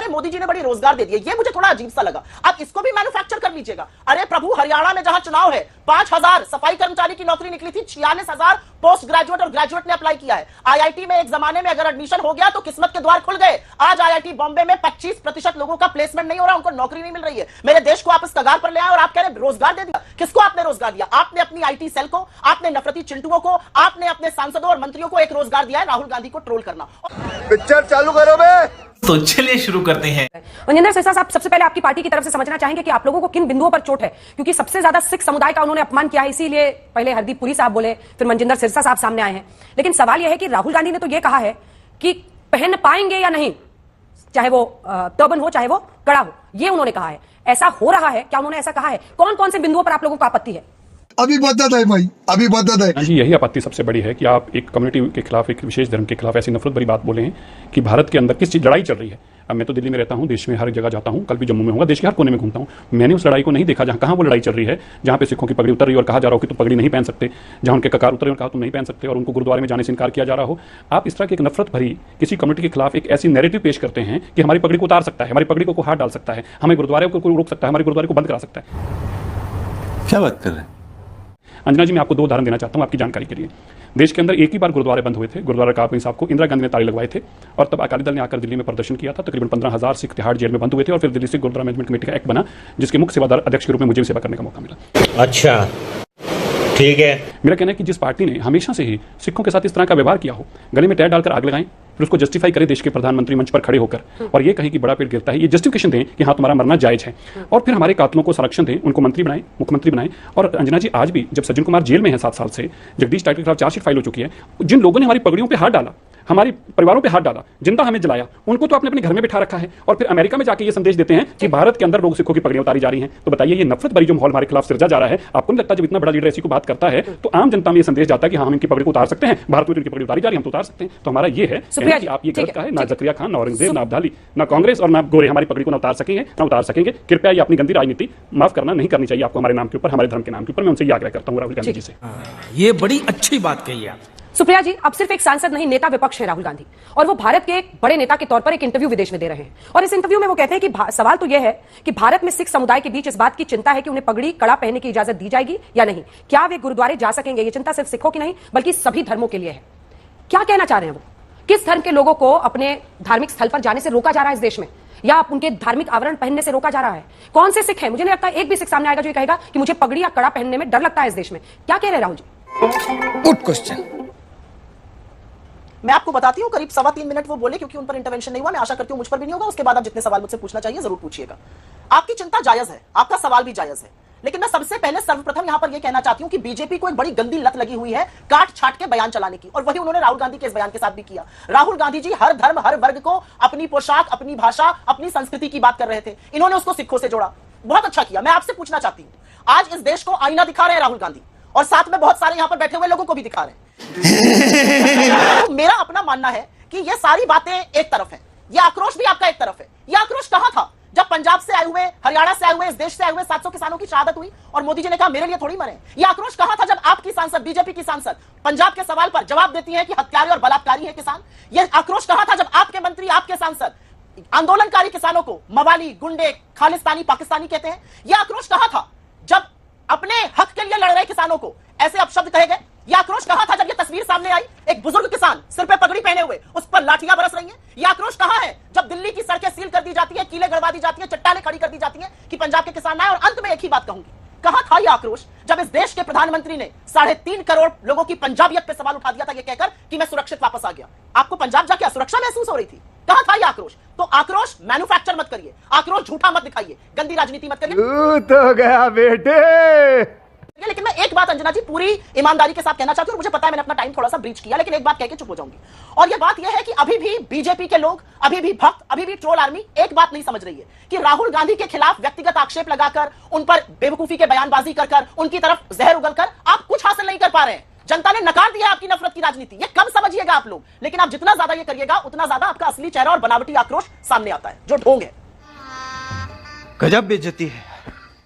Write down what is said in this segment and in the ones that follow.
अरे मोदी जी ने बड़ी रोजगार दे दिए, ये मुझे थोड़ा अजीब सा लगा। आप इसको भी मैन्युफैक्चर कर लीजिएगा। अरे प्रभु, हरियाणा में जहां चुनाव है 5000 सफाई कर्मचारी की नौकरी निकली थी, 46,000 पोस्ट ग्रेजुएट और ग्रेजुएट ने अप्लाई किया है। आईआईटी में एक जमाने में अगर एडमिशन हो गया तो किस्मत के द्वार खुल गए। आज आईआईटी बॉम्बे में 25% लोगों का प्लेसमेंट नहीं हो रहा, उनको नौकरी नहीं मिल रही है। मेरे देश को आप इस कगार पर ले आए और आप कह रहे रोजगार दे दिया। किसको आपने रोजगार दिया? आपने अपनी आईटी सेल को, आपने नफरती चिंटुओं को, आपने अपने सांसदों और मंत्रियों को एक रोजगार दिया है, राहुल गांधी को ट्रोल करना। पिक्चर चालू करो बे। तो चलिए शुरू करते हैं। मनजिंदर सिरसा साहब, सबसे पहले आपकी पार्टी की तरफ से समझना चाहेंगे कि आप लोगों को किन बिंदुओं पर चोट है, क्योंकि सबसे ज्यादा सिख समुदाय का उन्होंने अपमान किया है, इसीलिए पहले हरदीप पुरी साहब बोले, फिर मनजिंदर सिरसा साहब सामने आए हैं। लेकिन सवाल यह है कि राहुल गांधी ने तो यह कहा है कि पहन पाएंगे या नहीं, चाहे वो टर्बन हो चाहे वो कड़ा हो, ये उन्होंने कहा है। ऐसा हो रहा है क्या? उन्होंने ऐसा कहा है? कौन कौन से बिंदुओं पर आप लोगों को आपत्ति है? अभी बदत है भाई, अभी बदत है जी। यही आपत्ति सबसे बड़ी है कि आप एक कम्युनिटी के खिलाफ, एक विशेष धर्म के खिलाफ ऐसी नफरत भरी बात बोले हैं कि भारत के अंदर किस चीज लड़ाई चल रही है। अब मैं तो दिल्ली में रहता हूं, देश में हर जगह जाता हूं, कल भी जम्मू में होगा, देश के हर कोने में घूमता हूं, मैंने उस लड़ाई को नहीं देखा जहां कहां वो लड़ाई चल रही है, जहां पे सिखों की पगड़ी उतर रही है और कहा जा रहा हो कि तुम पगड़ी नहीं पहन सकते, जहां उनके ककार उतरे और कहा तुम नहीं पहन सकते और उनको गुरुद्वारे में जाने से इनकार किया जा रहा हो। आप इस तरह की एक नफरत भरी किसी कम्युनिटी के खिलाफ एक ऐसी नैरेटिव पेश करते हैं कि हमारी पगड़ी को उतार सकता है, हमारी पगड़ी को हाथ डाल सकता है, हमें गुरुद्वारे को रोक सकता है, हमारे गुरुद्वारे को बंद करा सकता है। क्या बात कर रहे हैं? अंजना जी, मैं आपको 2 उदाहरण देना चाहता हूं आपकी जानकारी के लिए। देश के अंदर एक ही बार गुरुद्वारे बंद हुए थे। गुरुद्वारा काबुल साहब को इंदिरा गांधी ने ताले लगवाए थे और तब अकाली दल ने आकर दिल्ली में प्रदर्शन किया था। तकरीबन 15,000 सिख तिहाड़ जेल में बंद हुए थे और फिर दिल्ली से गुरुद्वारा मैनेजमेंट कमेटी का एक्ट बना, जिसके मुख्य सेवादार अध्यक्ष के रूप में मुझे भी सेवा करने का मौका मिला। अच्छा, ठीक है। मेरा कहना है कि जिस पार्टी ने हमेशा से ही सिखों के साथ इस तरह का व्यवहार किया हो, गले में टैर डालकर आग लगाएं, फिर उसको जस्टिफाई करें देश के प्रधानमंत्री मंच पर खड़े होकर और ये कहें कि बड़ा पेट गिरता है, ये जस्टिफिकेशन दें कि हाँ तुम्हारा मरना जायज है, और फिर हमारे कातलों को संरक्षण दें, उनको मंत्री बनाएं, मुख्यमंत्री बनाएं। और अंजना जी, आज भी जब सज्जन कुमार जेल में है 7 साल से, जगदीश टाइटल के खिलाफ चार्जशीट फाइल हो चुकी है, जिन लोगों ने हमारी पगड़ियों पर हाथ डाला, हमारे परिवारों पे हाथ डाला, जिंदा हमें जलाया, उनको तो आपने अपने घर में बिठा रखा है और फिर अमेरिका में जाके ये संदेश देते हैं कि भारत के अंदर लोग सिखों की पगड़ियां उतारी जा रही हैं। तो बताइए, ये नफरत भरी जो माहौल हमारे खिलाफ सिरजा जा रहा है, आपको नहीं लगता जब इतना बड़ा लीडर ऐसी को बात करता है तो आम जनता में ये संदेश जाता है कि हाँ हम इनकी पगड़ी को उतार सकते हैं, भारत में इनकी पगड़ी उतारी जा रही है, हम तो उतार सकते हैं। तो हमारा ये है कि आप ये गलत कहा है, ना जकरिया खान, ना औरंगजेब, ना अब्दाली, ना कांग्रेस और ना गोरे हमारी पगड़ी को ना उतार सकेंगे, ना उतार सकेंगे। कृपया ये अपनी गंदी राजनीति माफ करना नहीं करनी चाहिए आपको हमारे नाम के ऊपर, हमारे धर्म के नाम के ऊपर। मैं उनसे ये आग्रह करता हूँ राहुल गांधी जी से। ये बड़ी अच्छी बात कही आप। सुप्रिया जी, अब सिर्फ एक सांसद नहीं, नेता विपक्ष है राहुल गांधी, और वो भारत के एक बड़े नेता के तौर पर एक इंटरव्यू विदेश में दे रहे हैं। और इस इंटरव्यू में वो कहते हैं कि सवाल तो यह है कि भारत में सिख समुदाय के बीच इस बात की चिंता है कि उन्हें पगड़ी कड़ा पहनने की इजाजत दी जाएगी या नहीं, क्या वे गुरुद्वारे जा सकेंगे। ये चिंता सिर्फ सिखों की नहीं बल्कि सभी धर्मों के लिए है। क्या कहना चाह रहे हैं वो? किस धर्म के लोगों को अपने धार्मिक स्थल पर जाने से रोका जा रहा है इस देश में, या उनके धार्मिक आवरण पहनने से रोका जा रहा है? कौन से सिख हैं? मुझे नहीं लगता एक भी सिख सामने आएगा जो ये कहेगा कि मुझे पगड़ी या कड़ा पहनने में डर लगता है इस देश में। क्या कह रहे हैं राहुल जी? Good question. मैं आपको बताती हूं, करीब 3.25 मिनट वो बोले, क्योंकि उन पर इंटरवेंशन नहीं हुआ। मैं आशा करती हूं मुझ पर भी नहीं होगा। उसके बाद आप जितने सवाल मुझसे पूछना चाहिए जरूर पूछिएगा। आपकी चिंता जायज है, आपका सवाल भी जायज है, लेकिन मैं सबसे पहले सर्वप्रथम यहां पर यह कहना चाहती हूं कि बीजेपी को एक बड़ी गंदी लत लगी हुई है काट छाट के बयान चलाने की, और वही उन्होंने राहुल गांधी के इस बयान के साथ भी किया। राहुल गांधी जी हर धर्म हर वर्ग को अपनी पोशाक, अपनी भाषा, अपनी संस्कृति की बात कर रहे थे, इन्होंने उसको सिखों से जोड़ा। बहुत अच्छा किया। मैं आपसे पूछना चाहती हूं, आज इस देश को आईना दिखा रहे हैं राहुल गांधी, और साथ में बहुत सारे यहां पर बैठे हुए लोगों को भी दिखा रहे हैं। तो मेरा अपना मानना है कि ये सारी बातें एक तरफ है, ये आक्रोश भी आपका एक तरफ है। ये आक्रोश कहां था जब पंजाब से आए हुए, हरियाणा से आए हुए, इस देश से आए हुए 700 किसानों की शहादत हुई और मोदी जी ने कहा मेरे लिए थोड़ी मरे? ये आक्रोश कहां था जब आपकी सांसद, बीजेपी की सांसद पंजाब के सवाल पर जवाब देती है कि हत्यारे और बलात्कारी है किसान? ये आक्रोश कहां था जब आपके मंत्री, आपके सांसद आंदोलनकारी किसानों को मवाली, गुंडे, खालिस्तानी, पाकिस्तानी कहते हैं? यह आक्रोश कहां था जब अपने हक के लिए लड़ रहे किसानों को ऐसे अपशब्द कहे गए? यह आक्रोश कहां था जब यह तस्वीर सामने आई, एक बुजुर्ग किसान सिर पे पगड़ी पहने हुए, उस पर लाठियां बरस रही हैं? यह आक्रोश कहां है जब दिल्ली की सड़कें सील कर दी जाती है, कीले गड़वा दी जाती है, चट्टानें खड़ी कर दी जाती हैं कि पंजाब के किसान आए? और अंत में एक ही बात कहूंगी, कहां था यह आक्रोश जब इस देश के प्रधानमंत्री ने 3.5 करोड़ लोगों की पंजाबियत पे सवाल उठा दिया था, यह कहकर कि मैं सुरक्षित वापस आ गया? आपको पंजाब जाके असुरक्षा महसूस हो रही थी? कहां था यह आक्रोश? तो आक्रोश मैन्युफैक्चर मत करिए, आक्रोश झूठा मत दिखाइए, गंदी राजनीति मत करिए। तो गया बेटे। लेकिन मैं एक बात अंजना जी पूरी ईमानदारी के साथ कहना चाहती हूं, और मुझे पता है मैंने अपना टाइम थोड़ा सा ब्रीच किया, लेकिन एक बात कह के चुप हो जाऊंगी, और यह बात यह है कि अभी भी बीजेपी के लोग, अभी भी भक्त, अभी भी ट्रोल आर्मी एक बात नहीं समझ रही है कि राहुल गांधी के खिलाफ व्यक्तिगत आक्षेप लगाकर, उन पर बेवकूफी के बयानबाजी कर, उनकी तरफ जहर उगलकर आप कुछ हासिल नहीं कर पा रहे हैं। जनता ने नकार दिया आपकी नफरत की राजनीति, ये कम समझिएगा आप लोग, लेकिन आप जितना ज्यादा ये करिएगा उतना ज्यादा आपका असली चेहरा और बनावटी आक्रोश सामने आता है, जो ढोंग है। गजब बेइज्जती है।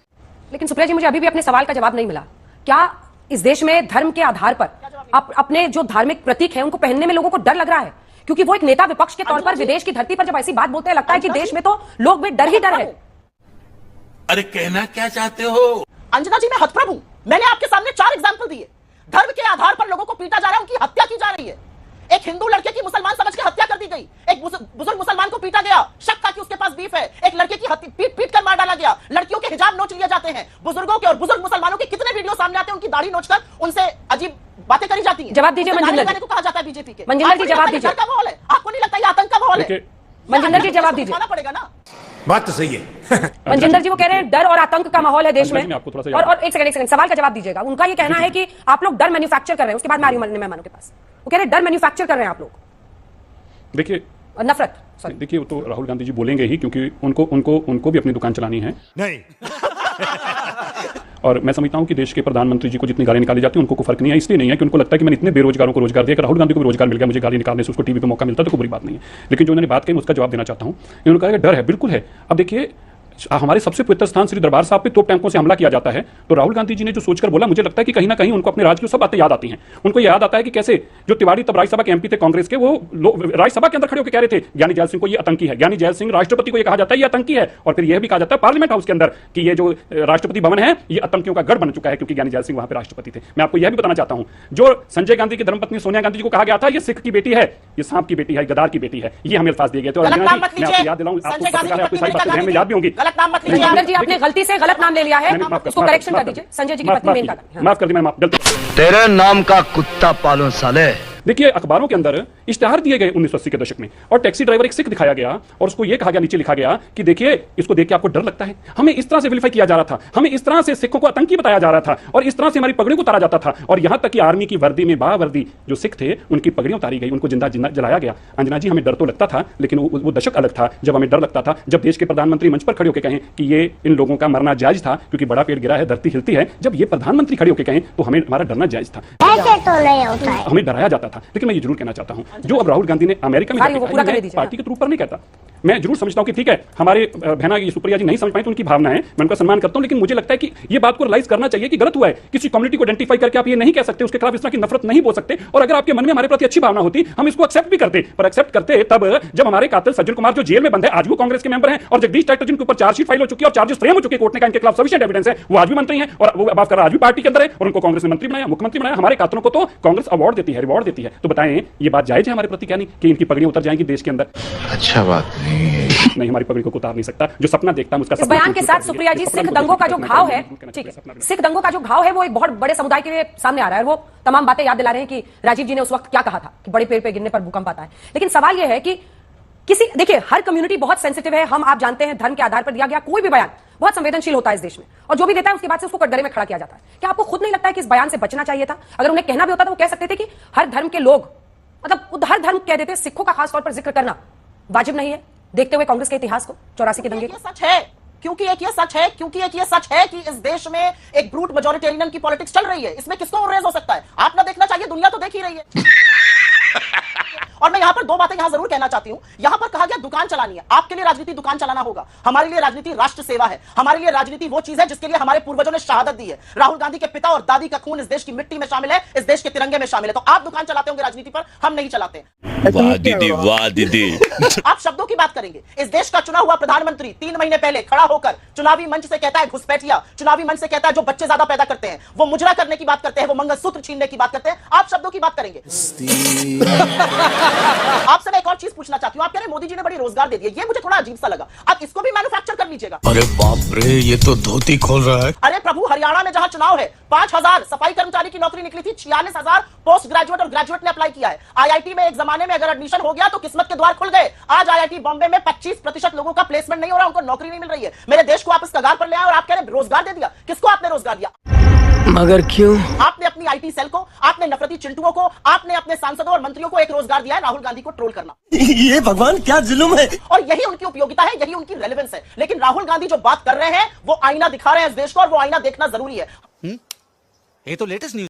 लेकिन सुप्रिया जी, मुझे अभी भी अपने सवाल का जवाब नहीं मिला। क्या इस देश में धर्म के आधार पर अपने जो धार्मिक प्रतीक हैं उनको पहनने में लोगों को डर लग रहा है? क्योंकि वो एक नेता विपक्ष के तौर पर विदेश की धरती पर जब ऐसी बात बोलते हैं लगता है कि देश में तो लोग में डर ही डर है। अरे कहना क्या चाहते हो? अंजना जी, मैं हतप्रभ हूं। मैंने आपके सामने 4 एग्जाम्पल दिए। धर्म के आधार पर लोगों को पीटा जा रहा है, उनकी हत्या की जा रही है। एक हिंदू लड़के की मुसलमान समझ के हत्या कर दी गई, एक बुजुर्ग मुसलमान को पीटा गया, शक था कि उसके पास बीफ है, एक लड़के की पीट कर मार डाला गया, लड़कियों के हिजाब नोच लिए जाते हैं, बुजुर्गों के और बुजुर्ग मुसलमानों के कितने वीडियो सामने आते हैं, उनकी दाढ़ी नोचकर उनसे अजीब बातें करी जाती हैं। जवाब दीजिए मंजिंदर जी को कहा जाता है बीजेपी के। मंजिंदर जी जवाब दीजिए। का माहौल है, आपको नहीं लगता ये आतंक का माहौल है? मंजिंदर जी जवाब दीजिए। पड़ेगा ना। बात तो सही है। मंजिंदर जी वो कह रहे हैं डर और आतंक का माहौल है देश में। आपको थोड़ा सा और एक सेकंड सवाल का जवाब दीजिएगा। उनका ये कहना है कि आप लोग डर मैन्युफैक्चर कर रहे हैं। उसके बाद मैं आ रही हूं मेहमानों के पास। वो कह रहे हैं डर मैन्युफैक्चर कर रहे हैं आप लोग, देखिए नफरत। सॉरी, देखिए वो तो राहुल गांधी जी बोलेंगे ही, क्योंकि उनको भी अपनी दुकान चलानी है। नहीं। और मैं समझता हूं कि देश के प्रधानमंत्री जी को जितनी गाली निकाली जाती है उनको कोई फर्क नहीं है। इसलिए नहीं है कि उन्होंने लगता है कि मैंने इतने बेरोजगारों को रोजगार दिया कि राहुल गांधी को भी रोजगार मिल गया, मुझे गाली निकालने से उसको टीवी पे मौका मिलता तो कोई बुरी बात नहीं है। लेकिन जो उन्होंने बात कही मैं उसका जवाब देना चाहता हूं। इन्होंने कहा कि डर है, बिल्कुल है। अब देखिए हमारे सबसे पवित्र स्थान श्री दरबार साहब पे तोप टैंकों से हमला किया जाता है, तो राहुल गांधी जी ने जो सोचकर बोला, मुझे लगता है कि कहीं ना कहीं उनको अपने राज्य की सब बातें याद आती हैं। उनको याद आता है कि कैसे जो तिवारी तब राज्यसभा के एमपी थे कांग्रेस के, वो राज्यसभा के अंदर खड़े होकर कह रहे थे ज्ञानी जैल सिंह को ये आतंकी है, ज्ञानी जैल सिंह राष्ट्रपति को ये कहा जाता है ये आतंकी है, और फिर यह भी कहा जाता है पार्लियामेंट हाउस के अंदर कि ये जो राष्ट्रपति भवन है ये आतंकियों का गढ़ बन चुका है, क्योंकि ज्ञानी जैल सिंह वहां पर राष्ट्रपति थे। मैं आपको यह भी बताना चाहता हूं, जो संजय गांधी की धर्मपत्नी सोनिया गांधी जी को कहा गया था ये सिख की बेटी है, ये सांप की बेटी है, गद्दार की बेटी है, ये हमें अल्फाज दिए गए थे। और मैं आपको याद दिलाऊं, आपको सारी बातें ध्यान में याद भी होंगी। जी आपने गलती से गलत नाम ले लिया है, उसको करेक्शन कर दीजिए। संजय जी की पत्नी मेनका गांधी। माफ कर दी, मैं माफ गलती। तेरे नाम का कुत्ता पालो साले। देखिए अखबारों के अंदर इश्तेहार दिए गए 1980 के दशक में, और टैक्सी ड्राइवर एक सिख दिखाया गया और उसको यह कहा गया, नीचे लिखा गया कि देखिए इसको देख के आपको डर लगता है। हमें इस तरह से विलिफाई किया जा रहा था, हमें इस तरह से सिखों को आतंकी बताया जा रहा था, और इस तरह से हमारी पगड़ियों को उतारा जाता था, और यहां तक कि आर्मी की वर्दी में बावर्दी जो सिख थे उनकी पगड़ियां उतारी गई, उनको जिंदा जलाया गया। अंजना जी हमें डर तो लगता था, लेकिन वो दशक अलग था जब हमें डर लगता था, जब देश के प्रधानमंत्री मंच पर खड़े होकर कहें कि ये इन लोगों का मरना जायज था क्योंकि बड़ा पेड़ गिरा है धरती हिलती है। जब ये प्रधानमंत्री खड़े होकर कहें तो हमें हमारा डरना जायज था, हमें डराया जाता था। लेकिन मैं ये जरूर कहना चाहता हूं, जो अब राहुल गांधी ने अमेरिका में पार्टी के ऊपर नहीं कहता, मैं जरूर समझता हूं कि ठीक है हमारे बहना सुप्रिया जी नहीं समझ पाई तो उनकी भावना है, मैं उनका सम्मान करता हूं, लेकिन मुझे लगता है कि ये बात को रियलाइज करना चाहिए कि गलत हुआ है। किसी कम्युनिटी को आइडेंटिफाई करके आप ये नहीं कह सकते, उसके खिलाफ इस तरह की नफरत नहीं बोल सकते। और अगर आपके मन में हमारे प्रति अच्छी भावना होती हम इसको एक्सेप्ट भी करते, पर एक्सेप्ट करते तब जब हमारे कातिल सज्जन कुमार जो जेल में बंद है, आज वो कांग्रेस के मेंबर हैं, और जगदीश टाइटल जिनके ऊपर चार्जशीट फाइल हो चुकी है और चार्जेस फ्रेम हो चुके कोर्ट ने कहा इनके खिलाफ सफिशिएंट एविडेंस है, वो आज भी मंत्री हैं और वो माफ कर आज भी पार्टी के अंदर है, और उनको कांग्रेस ने मंत्री बनाया, मुख्यमंत्री बनाया। हमारे कातिलों को तो कांग्रेस अवार्ड देती है, रिवॉर्ड देती है। तो बताएं ये बात जायज है हमारे प्रति क्या नहीं कि इनकी पगड़ियां उतर जाएंगी देश के अंदर? अच्छा बात नहीं, हमारी पगड़ी को उतार नहीं सकता। जो सपना देखता है उसका इस बयान के साथ सुप्रिया जी सिख दंगों का जो घाव है, ठीक है, सिख दंगों का जो घाव है वो एक बहुत बड़े समुदाय के सामने आ रहा है। वो तमाम बातें याद दिला रहे हैं कि राजीव जी ने उस वक्त क्या कहा था कि बड़े पेड़ पे गिरने पर भूकंप आता है। लेकिन सवाल यह है कि देखिए हर कम्युनिटी बहुत सेंसिटिव है, हम आप जानते हैं धर्म के आधार पर दिया गया कोई भी बयान बहुत संवेदनशील होता है इस देश में, और जो भी देता है उसके बाद से उसको कटघरे में खड़ा किया जाता है। क्या आपको खुद नहीं लगता है कि इस बयान से बचना चाहिए था? अगर उन्हें कहना भी होता तो वो कह सकते थे कि हर धर्म के लोग, मतलब हर धर्म कह देते, सिखों का खास तौर पर जिक्र करना वाजिब नहीं है, देखते हुए कांग्रेस के इतिहास को 84 के दंगे को। सच है क्योंकि एक ये सच है कि इस देश में एक ब्रूट मेजॉरिटेरियन की पॉलिटिक्स चल रही है। इसमें किसको रेज हो सकता है? आप ना देखना चाहिए, दुनिया तो देख ही रही है। और मैं यहां पर 2 बातें यहां जरूर कहना चाहती हूं। यहां पर कहा गया दुकान चलानी है, आपके लिए राजनीति दुकान चलाना होगा, हमारे लिए राजनीति राष्ट्र सेवा है, हमारे लिए राजनीति वो चीज है जिसके लिए हमारे पूर्वजों ने शहादत दी है। राहुल गांधी के पिता और दादी का खून इस देश की मिट्टी में शामिल है, इस देश के तिरंगे में शामिल है। तो आप दुकान चलाते होंगे राजनीति पर, हम नहीं चलाते। वाह दीदी, वाह दीदी। आप शब्दों की बात करेंगे। इस देश का चुना हुआ प्रधानमंत्री 3 महीने पहले खड़ा होकर चुनावी मंच से कहता है घुसपैठिया, चुनावी मंच से कहता है जो बच्चे ज्यादा पैदा करते हैं वो मुजरा करने की बात करते हैं, वो मंगलसूत्र छीनने की बात करते हैं। आप शब्दों की बात करेंगे। आपसे मैं एक और चीज पूछना चाहती हूं। आप कह रहे हैं मोदी जी ने बड़ी रोजगार दे दिया, ये मुझे थोड़ा अजीब सा लगा। आप इसको भी मैन्युफैक्चर कर लीजिएगा। अरे बाप रे, ये तो धोती खोल रहा है। अरे प्रभु, हरियाणा में जहां चुनाव है 5000 सफाई कर्मचारी की नौकरी निकली थी, 46,000 पोस्ट ग्रेजुएट और ग्रेजुएट ने अप्लाई किया है। आईआईटी में एक जमाने में अगर एडमिशन हो गया तो किस्मत के द्वार खुल गए। आज आईआईटी बॉम्बे में 25% लोगों का प्लेसमेंट नहीं हो रहा, उनको नौकरी नहीं मिल रही है। मेरे देश को आप इस कगार पर ले आए और आप कह रहे हैं रोजगार दे दिया। किसको आपने रोजगार दिया? मगर क्यों? आपने अपनी आईटी सेल को, आपने नफरती चिंटुओं को, आपने अपने सांसदों और मंत्रियों को एक रोजगार दिया है, राहुल गांधी को ट्रोल करना। ये भगवान क्या जुल्म है। और यही उनकी उपयोगिता है, यही उनकी रेलेवेंस है। लेकिन राहुल गांधी जो बात कर रहे हैं वो आईना दिखा रहे हैं इस देश को, और वो आईना देखना जरूरी है। ये तो लेटेस्ट न्यूज़